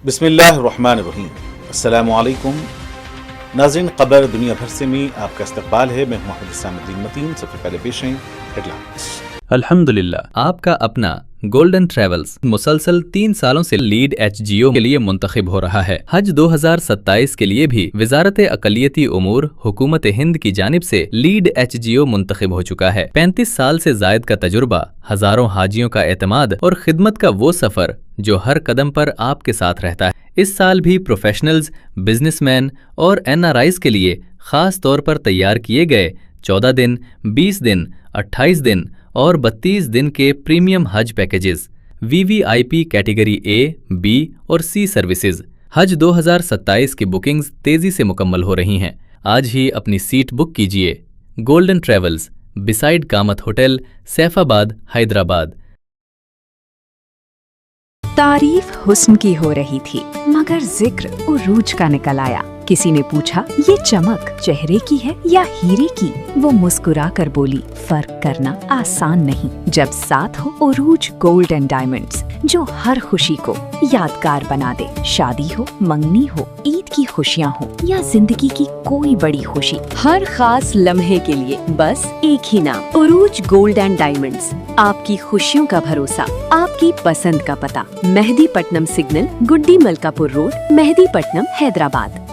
बिस्मिल्लाहिर्रहमानिर्रहीम। अस्सलामु अलैकुम नाज़रीन, खबर दुनिया भर से में आपका इस्तकबाल है। मैं मोहम्मद इस्लामुद्दीन मतीन। सबसे पहले पेश हैं हेडलाइंस। अल्हम्दुलिल्लाह, आपका अपना गोल्डन ट्रैवल्स मुसलसल 3 सालों से लीड HGO के लिए मुंतखब हो रहा है। हज 2027 के लिए भी वजारत अक़लियती उमूर हुकूमत हिंद की जानिब से लीड HGO मुंतखब हो चुका है। 35 साल से जायद का तजुर्बा, हजारों हाजियों का एतमाद और खिदमत का वो सफर जो हर कदम पर आपके साथ रहता है। इस साल भी प्रोफेशनल्स, बिजनेसमैन और NRIs के लिए खास तौर पर तैयार किए गए 14 दिन, 20 दिन, 28 दिन और 32 दिन के प्रीमियम हज packages, VVIP category A, B और C सर्विसेज। हज 2027 की बुकिंग्स तेजी से मुकम्मल हो रही हैं। आज ही अपनी सीट बुक कीजिए। Golden travels, beside Kamat hotel, Saifabad, Hyderabad. तारीफ हुस्न की हो रही थी मगर जिक्र उरूज का निकल आया। किसी ने पूछा, ये चमक चेहरे की है या हीरे की? वो मुस्कुरा कर बोली, फर्क करना आसान नहीं जब साथ हो उरूज गोल्ड एंड डायमंड्स, जो हर खुशी को यादगार बना दे। शादी हो, मंगनी हो, ईद की खुशियाँ हो या जिंदगी की कोई बड़ी खुशी, हर खास लम्हे के लिए बस एक ही नाम, उरूज गोल्ड एंड डायमंड्स। आपकी खुशियों का भरोसा, आपकी पसंद का पता, मेहदीपट्टनम सिग्नल, गुड्डी मलकापुर रोड, मेहदीपट्टनम, हैदराबाद।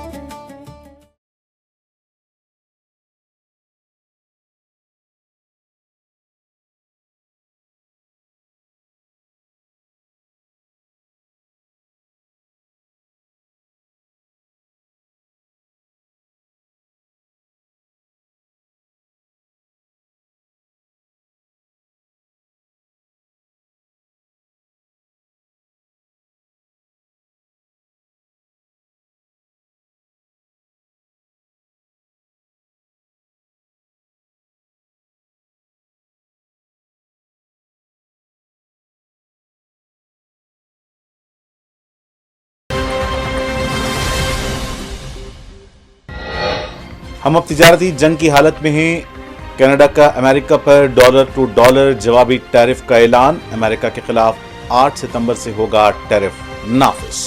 हम अब तिजारती जंग की हालत में हैं। कनाडा का अमेरिका पर डॉलर टू डॉलर जवाबी टैरिफ का ऐलान। अमेरिका के खिलाफ 8 सितंबर से होगा टैरिफ नाफिज।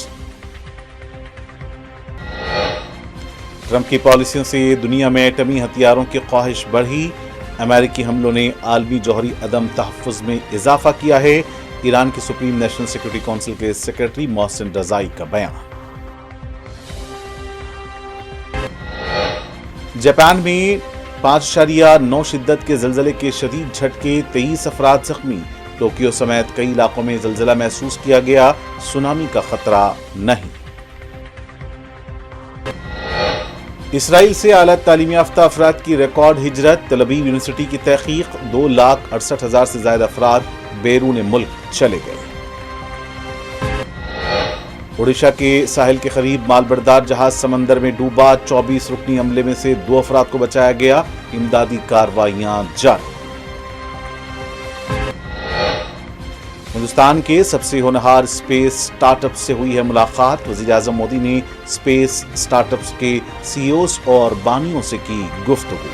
ट्रंप की पॉलिसियों से दुनिया में एटमी हथियारों की ख्वाहिश बढ़ी। अमेरिकी हमलों ने आलमी जौहरी अदम तहफ़्फ़ुज़ में इजाफा किया है। ईरान की सुप्रीम नेशनल सिक्योरिटी काउंसिल के सेक्रेटरी मोहसिन रजाई का बयान। जापान में 5.9 शिद्दत के ज़लज़ले के शदीद झटके, 23 अफराद जख्मी। टोक्यो समेत कई इलाकों में ज़लज़ला महसूस किया गया। सुनामी का खतरा नहीं। इसराइल से आला तालीम याफ्ता अफराद की रिकॉर्ड हिजरत। तल अवीव यूनिवर्सिटी की तहकीक, 2,68,000 से ज्यादा अफराद बैरून मुल्क चले गए। ओडिशा के साहिल के करीब मालबरदार जहाज समंदर में डूबा। 24 रुकनी अमले में से 2 अफराद को बचाया गया। इमदादी कार्रवाइयां जारी। हिंदुस्तान के सबसे होनहार स्पेस स्टार्टअप से हुई है मुलाकात। वज़ीर आज़म मोदी ने स्पेस स्टार्टअप्स के CEOs और बानियों से की गुफ्तगू।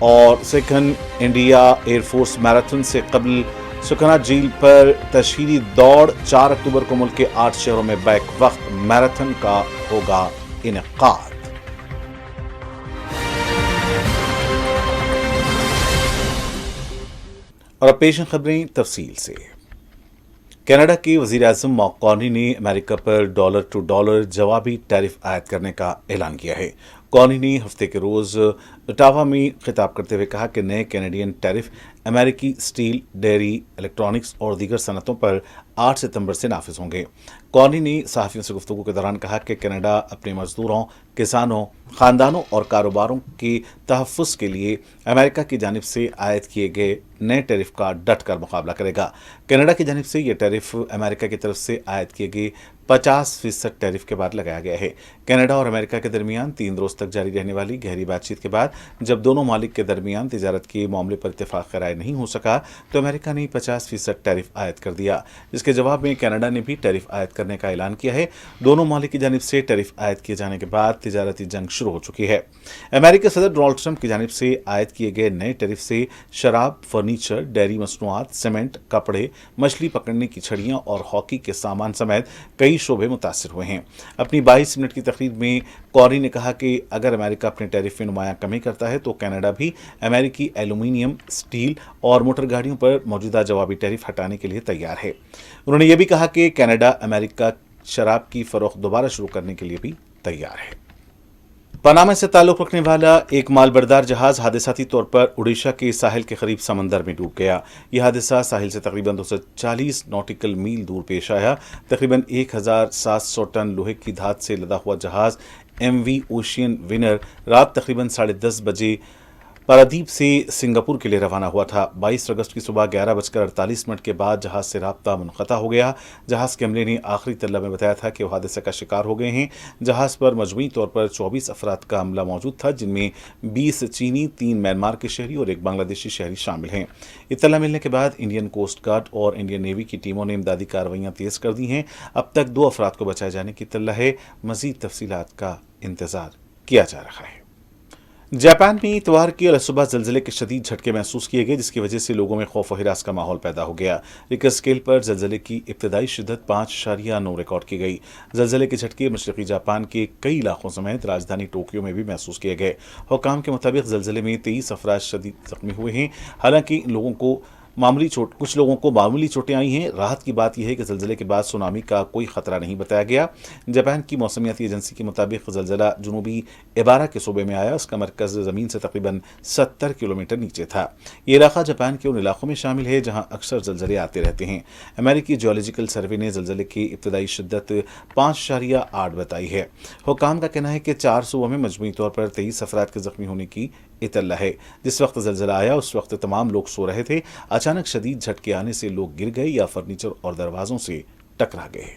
और सेकंड इंडिया एयरफोर्स मैराथन से कबल सुखना झील पर तशहीरी दौड़। 4 अक्टूबर को मुल्क के 8 शहरों में बैक वक्त मैराथन का होगा इनेकाद। और अब पेश हैं खबरें तफसील से। कनाडा के वज़ीर आज़म मार्क कार्नी ने अमेरिका पर डॉलर टू डॉलर जवाबी टैरिफ आयद करने का ऐलान किया है। कार्नी ने हफ्ते के रोज़ ओटावा में खिताब करते हुए कहा कि नए कैनेडियन टैरिफ अमेरिकी स्टील, डेयरी, इलेक्ट्रॉनिक्स और दीगर सनतों पर 8 सितंबर से नाफिज होंगे। कार्नी ने सहाफ़ियों से गुफ्तगू के दौरान कहा कि कनाडा अपने मजदूरों, किसानों, ख़ानदानों और कारोबारों के तहफ़्फ़ुज़ के लिए अमेरिका की जानिब से आयद किए गए नए टैरिफ का डट कर मुकाबला करेगा। कनाडा की जानिब से यह टैरिफ अमेरिका की तरफ से आयद किए गए 50% टैरिफ के बाद लगाया गया है। कनाडा और अमेरिका के दरमियान 3 रोज तक जारी रहने वाली गहरी बातचीत के बाद जब दोनों मालिक के दरमियान तिजारत के मामले पर इत्तेफाक राय नहीं हो सका तो अमेरिका ने 50% टैरिफ आयद कर दिया, जिसके जवाब में कनाडा ने भी टैरिफ आयद करने का ऐलान किया है। दोनों मालिक की जानिब से टैरिफ आयद किए जाने के बाद तिजारती जंग शुरू हो चुकी है। अमेरिकी सदर डोनाल्ड ट्रंप की जानिब से आयद किए गए नए टैरिफ से शराब, फर्नीचर, डेयरी मसनूआत, सीमेंट, कपड़े, मछली पकड़ने की छड़ियां और हॉकी के सामान समेत कई शोबे मुतासिर हुए हैं। अपनी 22 मिनट की तकरीर में कॉरी ने कहा कि अगर अमेरिका अपने टैरिफ में नुमायां कमी करता है तो कनाडा भी अमेरिकी एल्यूमीनियम, स्टील और मोटर गाड़ियों पर मौजूदा जवाबी टैरिफ हटाने के लिए तैयार है। उन्होंने यह भी कहा कि कनाडा अमेरिका शराब की फरोख्त दोबारा शुरू करने के लिए भी तैयार है। पनामा से ताल्लुक रखने वाला एक मालबरदार जहाज हादसाती तौर पर उड़ीसा के साहिल के करीब समंदर में डूब गया। यह हादसा साहिल से तकरीबन 240 नॉटिकल मील दूर पेश आया। तकरीबन 1700 टन लोहे की धात से लदा हुआ जहाज MV ओशियन विनर रात तकरीबन 10:30 बजे पारादीप से सिंगापुर के लिए रवाना हुआ था। 22 अगस्त की सुबह 11:48 के बाद जहाज से राब्ता मुनक़ता हो गया। जहाज के अमले ने आखिरी तल्ला में बताया था कि वो हादसे का शिकार हो गए हैं। जहाज पर मजमूई तौर पर 24 अफराद का अमला मौजूद था, जिनमें 20 चीनी, 3 म्यांमार के शहरी और 1 बांग्लादेशी शहरी शामिल हैं। इत्तला मिलने के बाद इंडियन कोस्ट गार्ड और इंडियन नेवी की टीमों ने इमदादी कार्रवाइयाँ तेज कर दी हैं। अब तक 2 अफराद को बचाए जाने की इत्तला है। मजीद तफसीलात का इंतजार किया जा रहा है। जापान में इतवार की सुबह जलजिले के शदीद झटके महसूस किए गए, जिसकी वजह से लोगों में खौफ और हिरास का माहौल पैदा हो गया। रिक्टर स्केल पर जलजिले की इब्तदाई शिद्दत 5.9 रिकॉर्ड की गई। जलजिले के झटके मशरकी जापान के कई इलाकों समेत राजधानी टोक्यो में भी महसूस किए गए। हुकाम के मुताबिक जलजिले में 23 अफराद शदीद जख्मी हुए हैं। हालांकि इन लोगों को कुछ लोगों को मामूली चोटें आई हैं। राहत की बात यह है कि जलजिले के बाद सुनामी का कोई खतरा नहीं बताया गया। जापान की मौसमियाती एजेंसी के मुताबिक जलजिला जुनूबी इबारा के सूबे में आया। उसका मरकज ज़मीन से तकरीबन 70 किलोमीटर नीचे था। ये इलाका जापान के उन इलाकों में शामिल है जहां अक्सर जलजिले आते रहते हैं। अमेरिकी जियोलॉजिकल सर्वे ने जलजिले की इब्तदाई शिद्दत 5.8 बताई है। हुकाम का कहना है कि 4 सूबों में मजमूई तौर पर 23 अफराद के जख्मी होने की इत्तला है। जिस वक्त जलजिला आया उस वक्त तमाम लोग सो रहे थे। अचानक शदीद झटके आने से लोग गिर गए या फर्नीचर और दरवाजों से टकरा गए।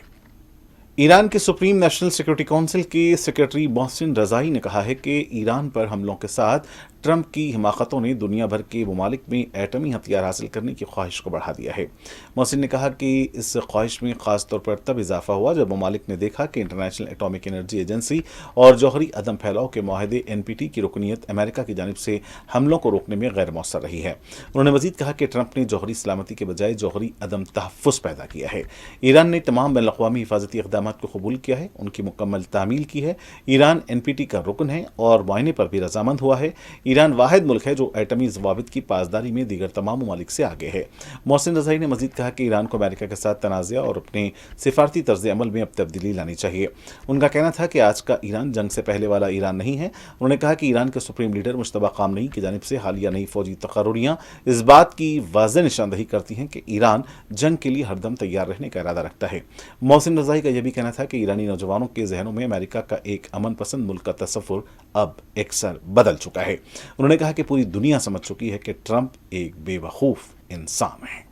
ईरान के सुप्रीम नेशनल सिक्योरिटी काउंसिल के सेक्रेटरी मोहसिन रजाई ने कहा है कि ईरान पर हमलों के साथ ट्रंप की हिमाकतों ने दुनिया भर के ममालिक में एटमी हथियार हासिल करने की ख्वाहिश को बढ़ा दिया है। मोहसिन ने कहा कि इस ख्वाहिश में खास तौर पर तब इजाफा हुआ जब ममालिक ने देखा कि इंटरनेशनल एटॉमिक एनर्जी एजेंसी और जौहरी अदम फैलाव के माहदे NPT की रुकनीत अमेरिका की जानिब से हमलों को रोकने में गैर मौसर रही है। उन्होंने मजीद कहा कि ट्रंप ने जौहरी सलामती के बजाय जौहरी अदम तहफ़्फ़ुज़ पैदा किया है। ईरान ने तमाम बैनुल अक़वामी हिफाजती इक़दाम को कबूल किया है, उनकी मुकम्मल तामील की है। ईरान NPT का रुकन है और मुआयने पर भी रजामंद हुआ है। ईरान वाहिद मुल्क है जो एटमी ज़वाबित की पासदारी में दीगर तमाम ममालिक से आगे है। मोहसिन रज़ाई ने मजीद कहा कि ईरान को अमेरिका के साथ तनाज़ा और अपने सिफारती तर्ज़ अमल में अब तब्दीली लानी चाहिए। उनका कहना था कि आज का ईरान जंग से पहले वाला ईरान नहीं है। उन्होंने कहा कि ईरान के सुप्रीम लीडर मुश्तबा ख़ामनेई की जानिब से हालिया नई फौजी तक़र्रुरियाँ इस बात की वाज़ेह निशानदही करती हैं कि ईरान जंग के लिए हरदम तैयार रहने का इरादा रखता है। मोहसिन रज़ाई का यह भी कहना था कि ईरानी नौजवानों के जहनों में अमेरिका का एक अमन पसंद मुल्क का तसव्वुर अब अक्सर बदल चुका है। उन्होंने कहा कि पूरी दुनिया समझ चुकी है कि ट्रंप एक बेवकूफ़ इंसान है।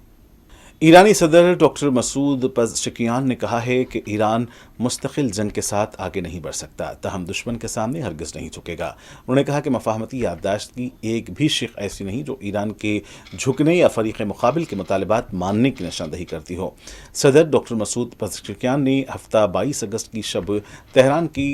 ईरानी सदर डॉक्टर मसूद पज़ेश्कियान ने कहा है कि ईरान मुस्तकिल जंग के साथ आगे नहीं बढ़ सकता, तहम दुश्मन के सामने हरगिज़ नहीं झुकेगा। उन्होंने कहा कि मफाहमती याददाश्त की एक भी शिक ऐसी नहीं जो ईरान के झुकने या फरीक़ मुकाबिल के मुतालबात मानने की निशानदही करती हो। सदर डॉक्टर मसूद पज़ेश्कियान ने हफ्ता 22 अगस्त की शब तेहरान की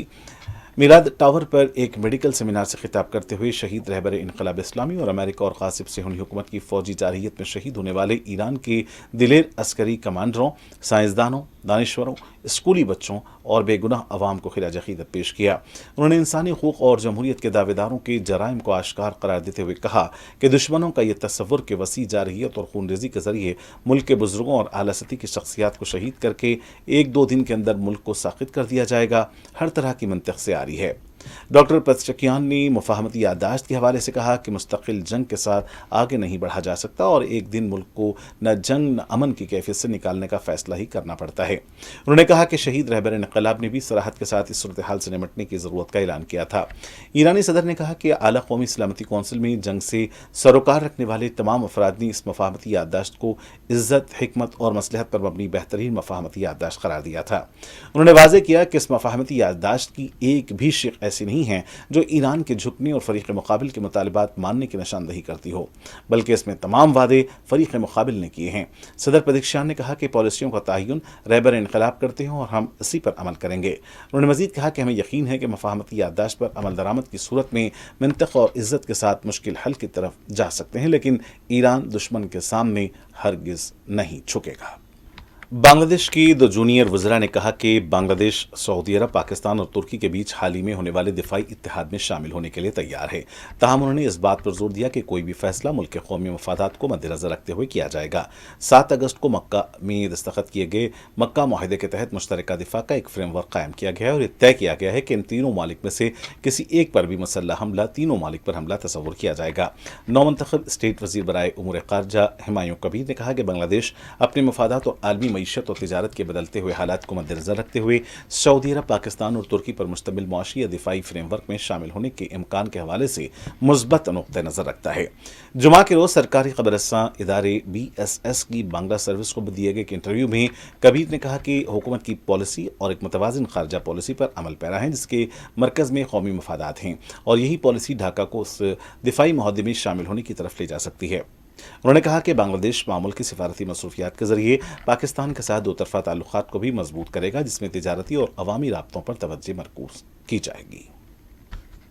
मिराद टावर पर एक मेडिकल सेमिनार से खिताब करते हुए शहीद रहबर इनकलाब इस्लामी और अमेरिका और कासिब सिहोनी हुकूमत की फौजी जारहियत में शहीद होने वाले ईरान के दिलेर अस्करी कमांडरों, साइंसदानों, दानिश्वरों, स्कूली बच्चों और बेगुनाह अवाम को खिराज अक़ीदत पेश किया। उन्होंने इंसानी हुकूक़ और जमहूरियत के दावेदारों के जराइम को आश्कार करार देते हुए कहा कि दुश्मनों का यह तसव्वुर के वसी जारहियत और खूनरेज़ी के ज़रिए मुल्क के बुजुर्गों और आलासती की शख्सियात को शहीद करके 1-2 दिन के अंदर मुल्क को साक़ित कर दिया जाएगा, हर तरह की मंतक़ से आ रही है। ڈاکٹر پزشکیان نے مفاہمتی یادداشت کے حوالے سے کہا کہ مستقل جنگ کے ساتھ آگے نہیں بڑھا جا سکتا اور ایک دن ملک کو نہ جنگ نہ امن کی کیفیت سے نکالنے کا فیصلہ ہی کرنا پڑتا ہے۔ انہوں نے کہا کہ شہید رہبر انقلاب نے بھی صراحت کے ساتھ اس صورتحال سے نمٹنے کی ضرورت کا اعلان کیا تھا۔ ایرانی صدر نے کہا کہ اعلیٰ قومی سلامتی کونسل میں جنگ سے سروکار رکھنے والے تمام افراد نے اس مفاہمتی یادداشت کو عزت، حکمت اور مصلحت پر مبنی بہترین مفاہمتی یادداشت قرار دیا تھا۔ انہوں نے واضح کیا کہ اس مفاہمتی یادداشت کی ایک بھی شق ایسی نہیں ہے جو ایران کے جھکنے اور فریق مقابل کے مطالبات ماننے کی نشاندہی کرتی ہو، بلکہ اس میں تمام وعدے فریق مقابل نے کیے ہیں۔ صدر پزشکیان نے کہا کہ پالیسیوں کا تعین رہبر انقلاب کرتے ہیں اور ہم اسی پر عمل کریں گے۔ انہوں نے مزید کہا کہ ہمیں یقین ہے کہ مفاہمتی یادداشت پر عمل درآمد کی صورت میں منطق اور عزت کے ساتھ مشکل حل کی طرف جا سکتے ہیں، لیکن ایران دشمن کے سامنے ہرگز نہیں جھکے گا۔ بنگلہ دیش کی دو جونیئر وزراء نے کہا کہ بنگلہ دیش سعودی عرب، پاکستان اور ترکی کے بیچ حال ہی میں ہونے والے دفاعی اتحاد میں شامل ہونے کے لیے تیار ہے۔ تاہم انہوں نے اس بات پر زور دیا کہ کوئی بھی فیصلہ ملک کے قومی مفادات کو مد نظر رکھتے ہوئے کیا جائے گا۔ 7 اگست کو مکہ میں دستخط کیے گئے مکہ معاہدے کے تحت مشترکہ دفاع کا ایک فریم ورک قائم کیا گیا ہے اور یہ طے کیا گیا ہے کہ ان تینوں ممالک میں سے کسی ایک پر بھی مسلح حملہ تینوں ممالک پر حملہ تصور کیا جائے گا۔ نومنتخب اسٹیٹ وزیر برائے امور خارجہ ہمایوں کبیر نے کہا کہ بنگلہ دیش اپنے مفادات اور عالمی معیشت اور تجارت کے بدلتے ہوئے حالات کو مد نظر رکھتے ہوئے سعودی عرب، پاکستان اور ترکی پر مشتمل معاشی یا دفاعی فریم ورک میں شامل ہونے کے امکان کے حوالے سے مثبت نقطہ نظر رکھتا ہے۔ جمعہ کے روز سرکاری خبر رساں ادارے BSS کی بنگلہ سروس کو دیے گئے ایک انٹرویو میں کبیر نے کہا کہ حکومت کی پالیسی اور ایک متوازن خارجہ پالیسی پر عمل پیرا ہے جس کے مرکز میں قومی مفادات ہیں، اور یہی پالیسی ڈھاکہ کو اس دفاعی معاہدے میں شامل ہونے کی طرف لے جا سکتی ہے۔ انہوں نے کہا کہ بنگلہ دیش معمول کی سفارتی مصروفیات کے ذریعے پاکستان کے ساتھ دو طرفہ تعلقات کو بھی مضبوط کرے گا، جس میں تجارتی اور عوامی رابطوں پر توجہ مرکوز کی جائے گی۔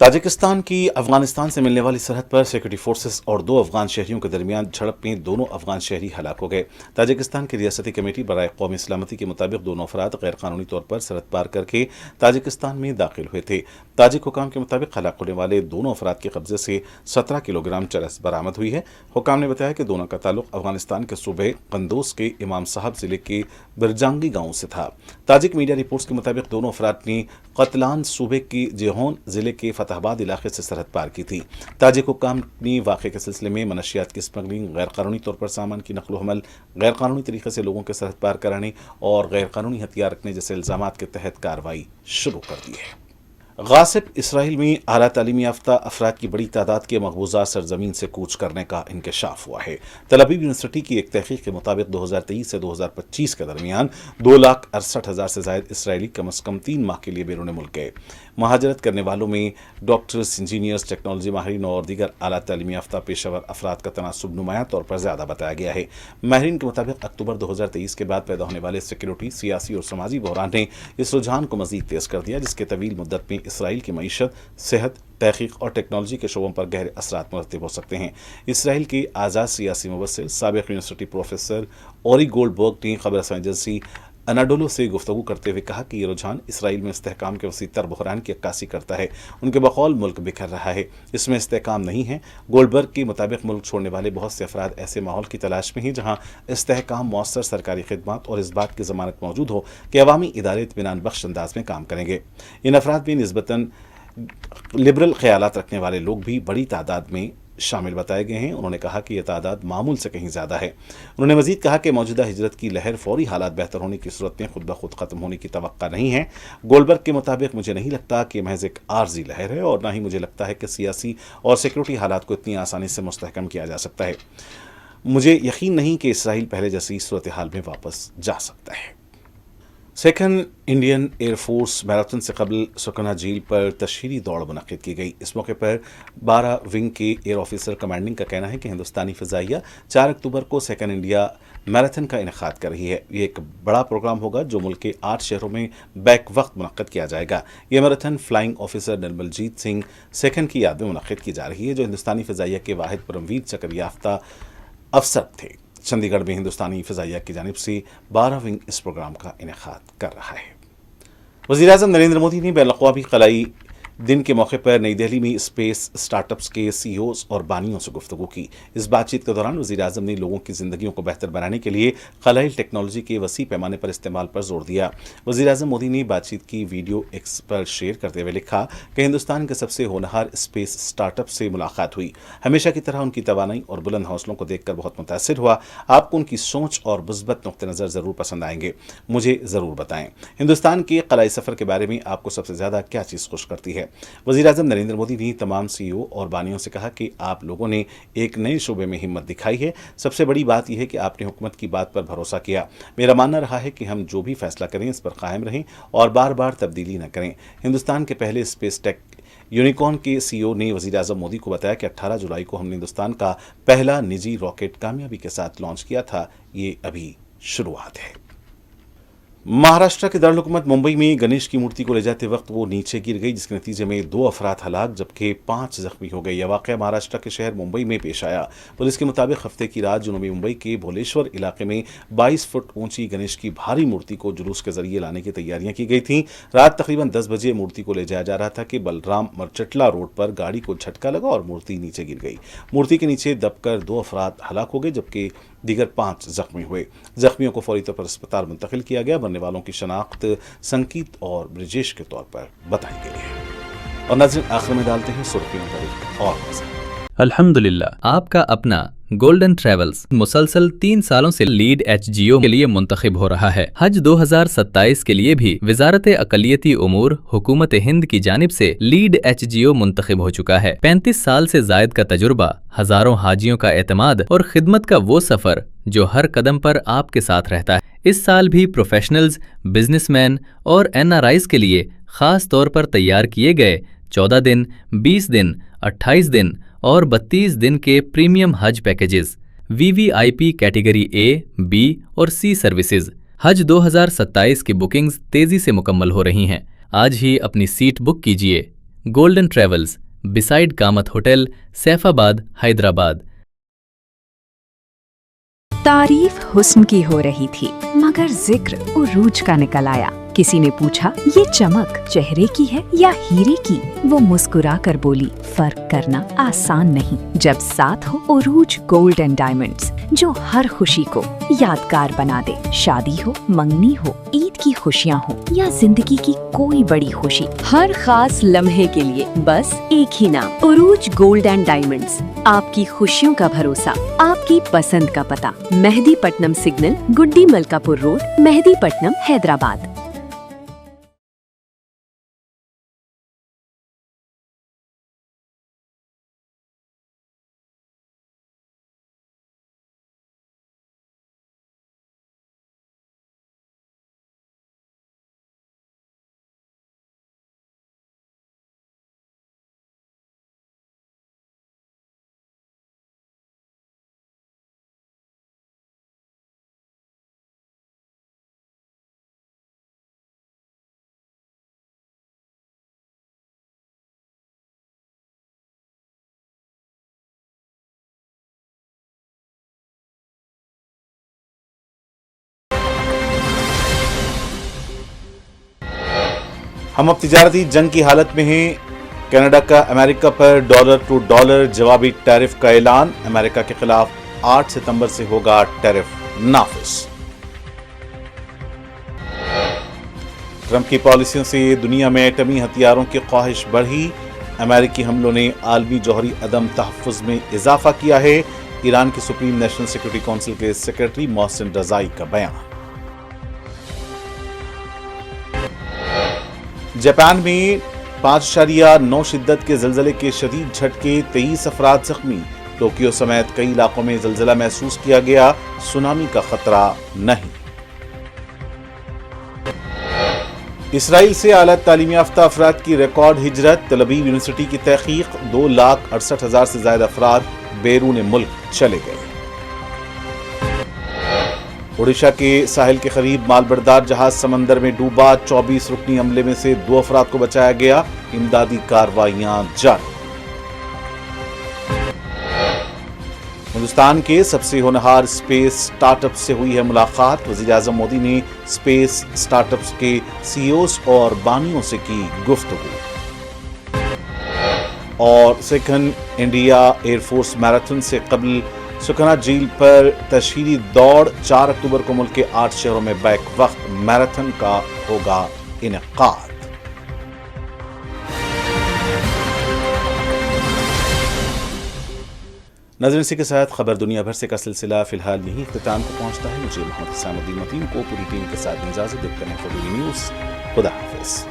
تاجکستان کی افغانستان سے ملنے والی سرحد پر سیکورٹی فورسز اور 2 افغان شہریوں کے درمیان جھڑپ میں دونوں افغان شہری ہلاک ہو گئے۔ تاجکستان کی ریاستی کمیٹی برائے قومی سلامتی کے مطابق دونوں افراد غیر قانونی طور پر سرحد پار کر کے تاجکستان میں داخل ہوئے تھے۔ تاجک حکام کے مطابق ہلاک ہونے والے دونوں افراد کے قبضے سے 17 کلو گرام چرس برآمد ہوئی ہے۔ حکام نے بتایا کہ دونوں کا تعلق افغانستان کے صوبے قندوز کے امام صاحب ضلع کے برجانگی گاؤں سے تھا۔ تاجک میڈیا رپورٹس کے مطابق دونوں افراد نے قتلان صوبے کے جیہون ضلع کے فتح آباد علاقے سے سرحد پار کی تھی۔ تاجک حکام نے واقعے کے سلسلے میں منشیات کی اسمگلنگ، غیر قانونی طور پر سامان کی نقل و حمل، غیر قانونی طریقے سے لوگوں کے سرحد پار کرانے اور غیر قانونی ہتھیار رکھنے جیسے الزامات کے تحت کارروائی شروع کر دی ہے۔ غاصب اسرائیل میں اعلیٰ تعلیم یافتہ افراد کی بڑی تعداد کے مقبوضہ سرزمین سے کوچ کرنے کا انکشاف ہوا ہے۔ تل ابیب یونیورسٹی کی ایک تحقیق کے مطابق 2023 سے 2025 کے درمیان 2,68,000 سے زائد اسرائیلی کم از کم 3 ماہ کے لیے بیرون ملک گئے۔ مہاجرت کرنے والوں میں ڈاکٹرز، انجینئرز، ٹیکنالوجی ماہرین اور دیگر اعلیٰ تعلیم یافتہ پیشہ ور افراد کا تناسب نمایاں طور پر زیادہ بتایا گیا ہے۔ ماہرین کے مطابق اکتوبر 2023 کے بعد پیدا ہونے والے سیکورٹی، سیاسی اور سماجی بحران نے اس رجحان کو مزید تیز کر دیا، جس کے طویل مدت میں اسرائیل کی معیشت، صحت، تحقیق اور ٹیکنالوجی کے شعبوں پر گہرے اثرات مرتب ہو سکتے ہیں۔ اسرائیل کے آزاد سیاسی مبصر، سابق یونیورسٹی پروفیسر اوری گولڈ برگ نے خبر رساں ایجنسی اناڈولو سے گفتگو کرتے ہوئے کہا کہ یہ رجحان اسرائیل میں استحکام کے وسیع تر بحران کی عکاسی کرتا ہے۔ ان کے بقول ملک بکھر رہا ہے، اس میں استحکام نہیں ہے۔ گولڈ برگ کے مطابق ملک چھوڑنے والے بہت سے افراد ایسے ماحول کی تلاش میں ہیں جہاں استحکام، مؤثر سرکاری خدمات اور اس بات کی ضمانت موجود ہو کہ عوامی ادارے اطمینان بخش انداز میں کام کریں گے۔ ان افراد میں نسبتاً لبرل خیالات رکھنے والے لوگ بھی بڑی تعداد میں شامل بتائے گئے ہیں۔ انہوں نے کہا کہ یہ تعداد معمول سے کہیں زیادہ ہے۔ انہوں نے مزید کہا کہ موجودہ ہجرت کی لہر فوری حالات بہتر ہونے کی صورت میں خود بخود ختم ہونے کی توقع نہیں ہے۔ گولڈبرگ کے مطابق مجھے نہیں لگتا کہ محض ایک عارضی لہر ہے، اور نہ ہی مجھے لگتا ہے کہ سیاسی اور سیکورٹی حالات کو اتنی آسانی سے مستحکم کیا جا سکتا ہے۔ مجھے یقین نہیں کہ اسرائیل پہلے جیسی صورتحال میں واپس جا سکتا ہے۔ Second Indian air force marathon سے قبل سکنہ جھیل پر تشہیری دوڑ منعقد کی گئی۔ اس موقع پر 12 ونگ کے ایئر آفیسر کمانڈنگ کا کہنا ہے کہ ہندوستانی فضائیہ 4 اکتوبر کو سیکنڈ انڈیا میراتھن کا انعقاد کر رہی ہے۔ یہ ایک بڑا پروگرام ہوگا جو ملک کے 8 شہروں میں بیک وقت منعقد کیا جائے گا۔ یہ میراتھن فلائنگ آفیسر نرمل جیت سنگھ سیکنڈ کی یاد میں منعقد کی جا رہی ہے، جو ہندوستانی فضائیہ کے واحد پرمویر چکر یافتہ افسر تھے۔ چندی گڑھ میں ہندوستانی فضائیہ کی جانب سے 12 ونگ اس پروگرام کا انعقاد کر رہا ہے۔ وزیر اعظم نریندر مودی نے بین الاقوامی خلائی दिन के मौके पर नई दिल्ली में स्पेस स्टार्टअप्स के सीईओज और बानियों से गुफ्तगू की। इस बातचीत के दौरान वज़ीर-ए-आज़म ने लोगों की ज़िंदगियों को बेहतर बनाने के लिए खलाई टेक्नोलॉजी के वसी पैमाने पर इस्तेमाल पर जोर दिया। वज़ीर-ए-आज़म मोदी ने बातचीत की वीडियो एक्स पर शेयर करते हुए लिखा कि हिंदुस्तान के सबसे होनहार स्पेस स्टार्टअप से मुलाकात हुई। हमेशा की तरह उनकी तवानाई और बुलंद हौसलों को देखकर बहुत मुतासिर हुआ। आपको उनकी सोच और मुस्बत नुक्ते नज़र ज़रूर पसंद आएंगे। मुझे ज़रूर बताएं, हिंदुस्तान के खलाई सफ़र के बारे में आपको सबसे ज़्यादा क्या चीज़ खुश करती है। वज़ीर-ए-आज़म नरेंद्र मोदी ने तमाम सीईओ और बानियों से कहा कि आप लोगों ने एक नए शोबे में हिम्मत दिखाई है। सबसे बड़ी बात यह है कि आपने हुकूमत की बात पर भरोसा किया। मेरा मानना रहा है कि हम जो भी फैसला करें इस पर कायम रहें और बार बार तब्दीली न करें। हिंदुस्तान के पहले स्पेस टेक यूनिकॉर्न के सीईओ ने वज़ीर-ए-आज़म मोदी को बताया कि 18 जुलाई को हमने हिंदुस्तान का पहला निजी रॉकेट कामयाबी के साथ लॉन्च किया था। ये अभी शुरुआत है। महाराष्ट्र के दारुल हुकूमत मुंबई में गणेश की मूर्ति को ले जाते वक्त वो नीचे गिर गई, जिसके नतीजे में 2 अफराद हलाक जबकि 5 जख्मी हो गए। यह वाक़या महाराष्ट्र के शहर मुंबई में पेश आया। पुलिस के मुताबिक हफ्ते की रात जनूबी मुंबई के भोलेश्वर इलाके में 22 फुट ऊंची गणेश की भारी मूर्ति को जुलूस के जरिए लाने की तैयारियां की गई थीं। रात तकरीबन 10 बजे मूर्ति को ले जाया जा रहा था कि बलराम मरचटला रोड पर गाड़ी को झटका लगा और मूर्ति नीचे गिर गई। मूर्ति के नीचे दबकर 2 अफराद हलाक हो गए जबकि दीगर 5 जख्मी हुए। जख्मियों को फौरी तौर पर अस्पताल मुंतकिल किया गया। मरने वालों की शनाख्त संकीत और ब्रिजेश के तौर पर बताई गई है। और नाज़रीन, आखिर में डालते हैं सुर्खियों पर एक और नज़र। अल्हम्दुलिल्लाह, आपका अपना गोल्डन ट्रेवल्स मुसलसल 3 सालों से लीड एचजीओ के लिए मुंतखब हो रहा है। हज 2027 के लिए भी वजारत अकलियती उमूर हुकूमत हिंद की जानिब से लीड एचजीओ मुंतखब हो चुका है। 35 साल से जायद का तजुर्बा, हजारों हाजियों का एतमाद और खिदमत का वो सफर जो हर कदम पर आपके साथ रहता है। इस साल भी प्रोफेशनल्स, बिजनेसमैन और एनआरआईज के लिए खास तौर पर तैयार किए गए 14 दिन, 20 दिन, 28 दिन और 32 दिन के प्रीमियम हज packages, VVIP category A, B और सी सर्विसेज। हज 2027 की बुकिंग्स तेजी से मुकम्मल हो रही हैं। आज ही अपनी सीट बुक कीजिए। Golden travels, beside Kamat hotel, Saifabad, Hyderabad. तारीफ हुस्न की हो रही थी मगर जिक्र उरूज का निकल आया। किसी ने पूछा ये चमक चेहरे की है या हीरे की? वो मुस्कुरा कर बोली फर्क करना आसान नहीं जब साथ हो उरूज गोल्ड एंड डायमंड्स, जो हर खुशी को यादगार बना दे। शादी हो, मंगनी हो, ईद की खुशियाँ हो या जिंदगी की कोई बड़ी खुशी, हर खास लम्हे के लिए बस एक ही नाम, उरूज गोल्ड एंड डायमंड्स। आपकी खुशियों का भरोसा, आपकी पसंद का पता, मेहदीपट्टनम सिग्नल, गुड्डी मलकापुर रोड, मेहदीपट्टनम, हैदराबाद। हम अब तिजारती जंग की हालत में हैं। कनाडा का अमेरिका पर डॉलर टू डॉलर जवाबी टैरिफ का ऐलान। अमेरिका के खिलाफ 8 सितंबर से होगा टैरिफ नाफिज। ट्रंप की पॉलिसियों से दुनिया में एटमी हथियारों की ख्वाहिश बढ़ी। अमेरिकी हमलों ने आलमी जौहरी अदम तहफ़्फ़ुज़ में इजाफा किया है। ईरान के सुप्रीम नेशनल सिक्योरिटी काउंसिल के सेक्रेटरी मोहसिन रजाई का बयान। जापान में 5.9 शिद्दत के ज़लज़ले के शदीद झटके, 23 अफराद जख्मी। टोक्यो समेत कई इलाकों में ज़लज़ला महसूस किया गया। सुनामी का खतरा नहीं। इसराइल से आला तालीम याफ्ता अफराद की रिकॉर्ड हिजरत। तल अवीव यूनिवर्सिटी की तहकीक, 2,68,000 से ज्यादा अफराद बैरून मुल्क चले गए। ओडिशा के साहिल के करीब मालबरदार जहाज समंदर में डूबा। 24 रुकनी हमले में से 2 अफराद को बचाया गया। इमदादी कार्रवाइयां जारी। हिंदुस्तान के सबसे होनहार स्पेस स्टार्टअप से हुई है मुलाकात। वज़ीर-ए-आज़म मोदी ने स्पेस स्टार्टअप्स के सीईओज और बानियों से की गुफ्तगू। اور second India air force marathon سے قبل سکھنا جھیل پر تشہیری دوڑ 4 اکتوبر کو ملک کے 8 شہروں میں بیک وقت میراتھن کا ہوگا انعقاد۔ ناظرین، اسی کے ساتھ خبر دنیا بھر سے کا سلسلہ فی الحال یہیں اختتام کو پہنچتا ہے۔ مجھے محمد حسام الدین متین کو پوری ٹیم کے ساتھ اجازت دیتے ہیں۔ فوری نیوز، خدا حافظ۔